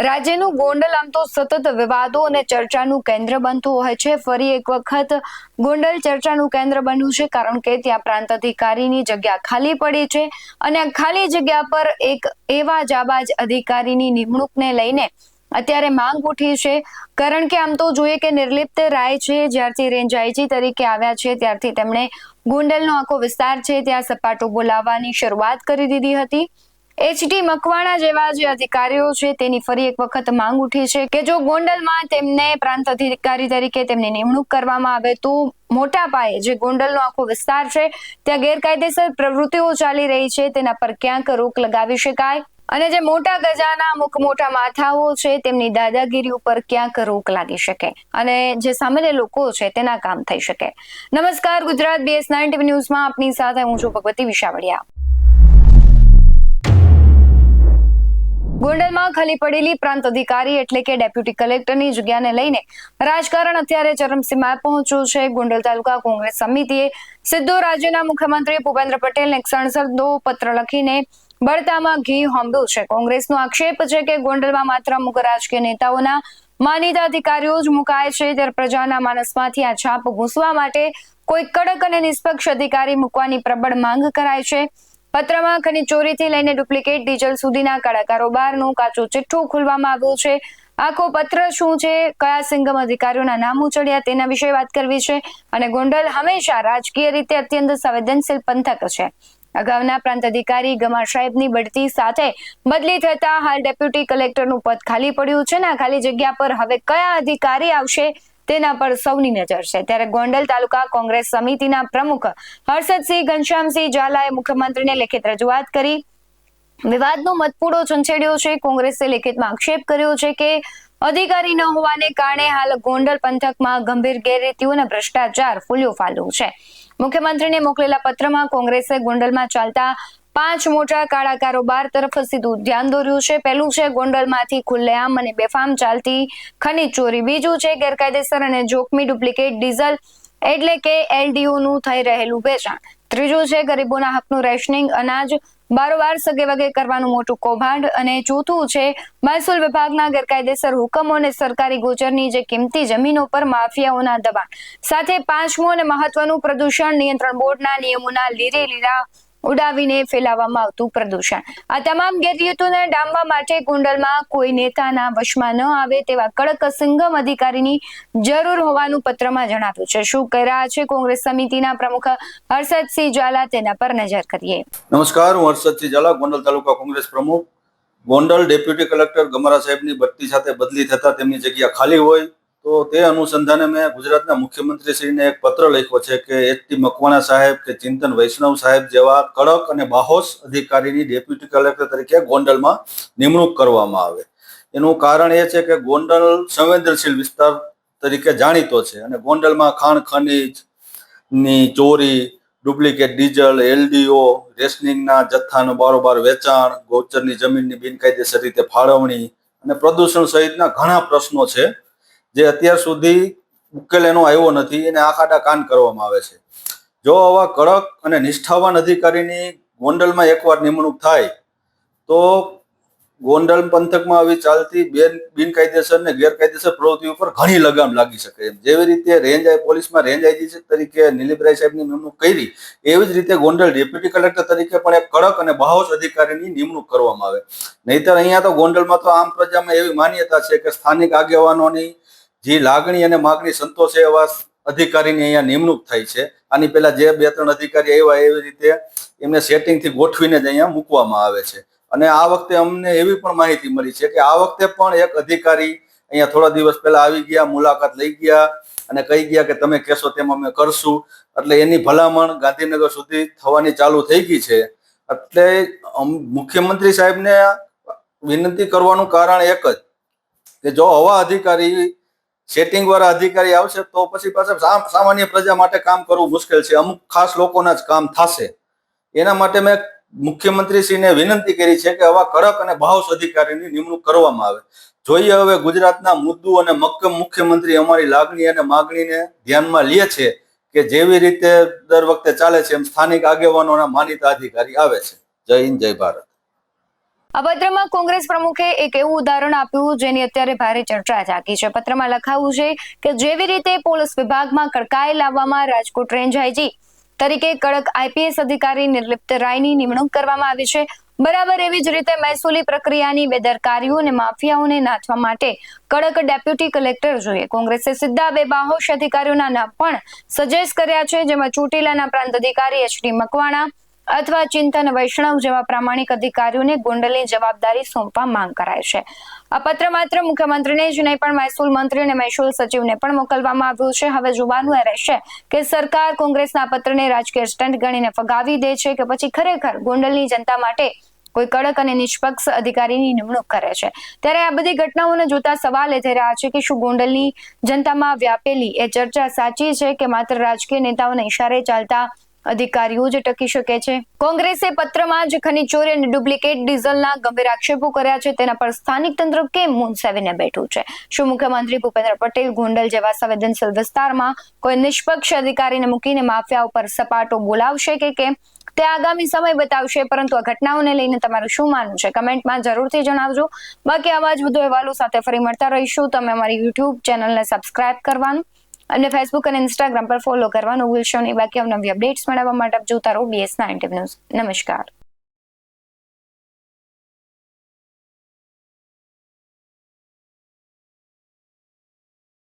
રાજ્યનું ગોંડલ આમ તો સતત વિવાદો અને ચર્ચાનું કેન્દ્ર બનતું હોય છે. ફરી એક વખત ગોંડલ ચર્ચાનું કેન્દ્ર બન્યું છે, કારણ કે ત્યાં પ્રાંત અધિકારીની જગ્યા ખાલી પડી છે અને આ ખાલી જગ્યા પર એક એવા જાબાજ અધિકારીની નિમણૂકને લઈને અત્યારે માંગ ઉઠી છે. કારણ કે આમ તો જોઈએ કે નિર્લિપ્ત રાય છે, જ્યારથી રેન્જ આઈજી તરીકે આવ્યા છે ત્યારથી તેમણે ગોંડલનો આખો વિસ્તાર છે ત્યાં સપાટો બોલાવવાની શરૂઆત કરી દીધી હતી. એચડી મકવાણા જેવા જે અધિકારીઓ છે તેની ફરી એક વખત માંગ ઉઠી છે કે જો ગોંડલમાં તેમને પ્રાંત અધિકારી તરીકે તેમની નિમણૂક કરવામાં આવે તો મોટા પાયે જે ગોંડલનો આખો વિસ્તાર છે ત્યાં ગેરકાયદેસર પ્રવૃત્તિઓ ચાલી રહી છે તેના પર ક્યાંક રોક લગાવી શકાય અને જે મોટા ગજાના અમુક મોટા માથાઓ છે તેમની દાદાગીરી ઉપર ક્યાંક રોક લાગી શકે અને જે સામાન્ય લોકો છે તેના કામ થઈ શકે. નમસ્કાર, ગુજરાત BS9 TV ન્યૂઝમાં આપની સાથે હું છું ભગવતી વિશાવડિયા. ગોંડલમાં ખાલી પડેલી પ્રાંત અધિકારી એટલે કે ડેપ્યુટી કલેક્ટરની જગ્યાને લઈને રાજકારણ અત્યારે ચરમસીમાએ પહોંચ્યું છે. ગોંડલ તાલુકા કોંગ્રેસ સમિતિએ સીધો રાજ્યના મુખ્યમંત્રી ભૂપેન્દ્ર પટેલને એક સણસણતો પત્ર લખીને બળતામાં ઘી હોંબ્યું છે. કોંગ્રેસનો આક્ષેપ છે કે ગોંડલમાં માત્ર અમુક રાજકીય નેતાઓના માનીતા અધિકારીઓ જ મુકાય છે, ત્યારે પ્રજાના માનસમાંથી આ છાપ ભૂંસવા માટે કોઈ કડક અને નિષ્પક્ષ અધિકારી મૂકવાની પ્રબળ માંગ કરાય છે. પત્રમાં ખનીજ ચોરીથી લઈને ડુપ્લિકેટ ડીઝલ સુધીના કાળા કારોબારનું કાચું ચિઠ્ઠું ખોલવામાં આવ્યું છે. આખો પત્ર શું છે, કયા સિંગમ અધિકારીઓના નામ ઉછળ્યા તેના વિશે વાત કરવી છે અને ગોંડલ હંમેશા રાજકીય રીતે અત્યંત સંવેદનશીલ પંથક છે. અગાઉના પ્રાંત અધિકારી ગમાર સાહેબની બઢતી સાથે બદલી થતા હાલ ડેપ્યુટી કલેક્ટરનું પદ ખાલી પડ્યું છે ને આ ખાલી જગ્યા પર હવે કયા અધિકારી આવશે તેના પર સૌની નજર છે. ત્યારે ગોંડલ તાલુકા કોંગ્રેસ સમિતિના પ્રમુખ હર્ષદસિંહ ઘનશ્યામસિંહ ઝાલાએ મુખ્યમંત્રીને લેખિત રજૂઆત કરી વિવાદનો મતપૂડો છંછેડ્યો છે. કોંગ્રેસે લેખિતમાં આક્ષેપ કર્યો છે કે અધિકારી ન હોવાને કારણે હાલ ગોંડલ પંથકમાં ગંભીર ગેરરીતિઓ અને ભ્રષ્ટાચાર ફૂલ્યો ફાલ્યો છે. મુખ્યમંત્રીને મોકલેલા પત્રમાં કોંગ્રેસે ગોંડલમાં ચાલતા 5 મોટા કાળા કારોબાર તરફ સીધું ધ્યાન દોર્યું છે. પહેલું છે ગોંડલમાંથી ખુલ્લેઆમ અને બેફામ ચાલતી ખનીજ ચોરી. બીજું છે ગેરકાયદેસર અને જોખમી ડુપ્લિકેટ ડીઝલ એટલે કે LDO નું થઈ રહેલું વેચાણ. ત્રીજું છે ગરીબોના હકનું રેશનિંગ, અનાજ બારોબાર સગે વગે કરવાનું મોટું કૌભાંડ અને ચોથું છે મહેસૂલ વિભાગના ગેરકાયદેસર હુકમો અને સરકારી ગોચરની જે કિંમતી જમીનો પર માફિયાઓના દબાણ સાથે પાંચમું અને મહત્વનું પ્રદૂષણ નિયંત્રણ બોર્ડના નિયમોના લીરે લીરા ઉડાવીને ફેલાવવામાં આવતું પ્રદૂષણ. આ તમામ ગેરરીતિઓને ડામવા માટે ગોંડલમાં કોઈ નેતાના વશમાં ન આવે તેવા કડક સિંગમ અધિકારીની જરૂર હોવાનું પત્રમાં જણાવ્યું છે. શું કહી રહ્યા છે કોંગ્રેસ સમિતિના પ્રમુખ હર્ષદસિંહ ઝાલા તેના પર નજર કરીએ. નમસ્કાર, હું હર્ષદસિંહ ઝાલા, ગોંડલ તાલુકા કોંગ્રેસ પ્રમુખ. ગોંડલ ડેપ્યુટી કલેક્ટર ગમારા સાહેબની બઢતી સાથે બદલી થતા તેમની જગ્યા ખાલી હોય તો તે અનુસંધાને મેં ગુજરાતના મુખ્યમંત્રીશ્રીને એક પત્ર લખ્યો છે કે એચડી મકવાણા સાહેબ કે ચિંતન વૈષ્ણવ સાહેબ જેવા કડક અને બાહોશ અધિકારીની ડેપ્યુટી કલેક્ટર તરીકે ગોંડલમાં નિમણૂક કરવામાં આવે. એનું કારણ એ છે કે ગોંડલ સંવેદનશીલ વિસ્તાર તરીકે જાણીતો છે અને ગોંડલમાં ખાણ ખનીજની ચોરી, ડુપ્લિકેટ ડીઝલ, LDO, રેશનિંગના જથ્થાનું બારોબાર વેચાણ, ગૌચરની જમીનની બિનકાયદેસર રીતે ફાળવણી અને પ્રદૂષણ સહિતના ઘણા પ્રશ્નો છે જે અત્યાર સુધી ઉકેલ એનો આવ્યો નથી. એને આખાડા કાન કરવામાં આવે છે. જો આવા કડક અને નિષ્ઠાવાન અધિકારીની ગોંડલમાં એકવાર નિમણૂક થાય તો ગોંડલ પંથકમાં આવી ચાલતી બિનકાયદેસર ને ગેરકાયદેસર પ્રવૃત્તિઓ પર ઘણી લગામ લાગી શકે એમ. જેવી રીતે પોલીસમાં રેન્જ આઈજી તરીકે નિલીપરાય સાહેબની નિમણૂક કરી એવી જ રીતે ગોંડલ ડેપ્યુટી કલેક્ટર તરીકે પણ એક કડક અને બાહોશ અધિકારીની નિમણૂક કરવામાં આવે. નહીતર અહીંયા તો ગોંડલમાં તો આમ પ્રજામાં એવી માન્યતા છે કે સ્થાનિક આગેવાનોની જે લાગણી અને માગણી સંતોષે એવા અધિકારીની અહીંયા નિમણૂક થાય છે. આની પહેલા જે 2-3 અધિકારી આવ્યા એવી રીતે એમને સેટિંગથી ગોઠવીને જ અહીંયા મૂકવામાં આવે છે. અને આ વખતે અમને એવી પણ માહિતી મળી છે કે આ વખતે પણ એક અધિકારી અહીંયા થોડા દિવસ પહેલા આવી ગયા, મુલાકાત લઈ ગયા અને કહી ગયા કે તમે કહેશો તેમ અમે કરશું. એટલે એની ભલામણ ગાંધીનગર સુધી થવાની ચાલુ થઈ ગઈ છે. એટલે મુખ્યમંત્રી સાહેબને વિનંતી કરવાનું કારણ એક જ કે જો આવા અધિકારી સેટિંગ વાળા અધિકારી આવશે તો પછી પાછા સામાન્ય પ્રજા માટે કામ કરવું મુશ્કેલ છે. અમુક ખાસ લોકોના જ કામ થશે. એના માટે મેં મુખ્યમંત્રીશ્રીને વિનંતી કરી છે કે આવા કડક અને બાહોશ અધિકારીની નિમણૂક કરવામાં આવે. જોઈએ હવે ગુજરાતના મુદ્દુ અને મક્કમ મુખ્યમંત્રી અમારી લાગણી અને માગણીને ધ્યાનમાં લે છે કે જેવી રીતે દર વખતે ચાલે છે એમ સ્થાનિક આગેવાનોના માનીતા અધિકારી આવે છે. જય હિન્દ, જય ભારત. આ પત્રમાં કોંગ્રેસ પ્રમુખે એક એવું ઉદાહરણ આપ્યું જેની અત્યારે ભારે ચર્ચા જાગી છે. પત્રમાં લખાયું છે કે જેવી રીતે પોલીસ વિભાગમાં કડકાઈ લાવવામાં રાજકોટ રેન્જ આઈજી તરીકે કડક આઈપીએસ અધિકારી નિર્લિપ્ત રાયની નિમણૂક કરવામાં આવી છે, બરાબર એવી જ રીતે મહેસૂલી પ્રક્રિયાની બેદરકારીઓ અને માફિયાઓને નાથવા માટે કડક ડેપ્યુટી કલેક્ટર જોઈએ. કોંગ્રેસે સીધા બે બાહોશ અધિકારીઓના નામ પણ સજેસ્ટ કર્યા છે, જેમાં ચોટીલાના પ્રાંત અધિકારી એચડી મકવાણા અથવા ચિંતન વૈષ્ણવ જેવા પ્રામાણિક અધિકારીઓને ગોંડલની જવાબદારી સોંપવા માંગ કરાય છે. આ પત્ર માત્ર મુખ્યમંત્રીને જ નહીં પણ મહેસૂલ મંત્રી અને મહેસૂલ સચિવને પણ મોકલવામાં આવ્યું છે. હવે જોવાનું એ રહેશે કે સરકાર કોંગ્રેસના પત્રને રાજકીય સ્ટન્ટ ગણીને ફગાવી દે છે કે પછી ખરેખર ગોંડલની જનતા માટે કોઈ કડક અને નિષ્પક્ષ અધિકારીની નિમણૂક કરે છે. ત્યારે આ બધી ઘટનાઓને જોતા સવાલ એ થઈ રહ્યા છે કે શું ગોંડલની જનતામાં વ્યાપેલી એ ચર્ચા સાચી છે કે માત્ર રાજકીય નેતાઓના ઇશારે ચાલતા અધિકારીઓ જ ટકી શકે છે? કોંગ્રેસે પત્રમાં જ ખનીજ ચોરી અને ડુપ્લિકેટ ડીઝલના ગંભીર આક્ષેપો કર્યા છે, તેના પર સ્થાનિક તંત્ર કેમ મૂંઝાવીને બેઠું છે? શું મુખ્યમંત્રી ભૂપેન્દ્ર પટેલ ગોંડલ જેવા સંવેદનશીલ વિસ્તારમાં કોઈ નિષ્પક્ષ અધિકારીને મૂકીને માફિયા ઉપર સપાટો બોલાવશે કે કેમ, તે આગામી સમય બતાવશે. પરંતુ આ ઘટનાઓને લઈને તમારું શું માનવું છે કમેન્ટમાં જરૂરથી જણાવજો. બાકી આવા જ વધુ અહેવાલો સાથે ફરી મળતા રહીશું. તમે અમારી યુટ્યુબ ચેનલને સબસ્ક્રાઇબ કરવાનું અને ફેસબુક અને ઇન્સ્ટાગ્રામ પર ફોલો કરવાનું ભૂલશો નહીં. બાકી અવનવી અપડેટ્સ મેળવવા માટે આપ જોતા રહો BS9 ન્યૂઝ. નમસ્કાર.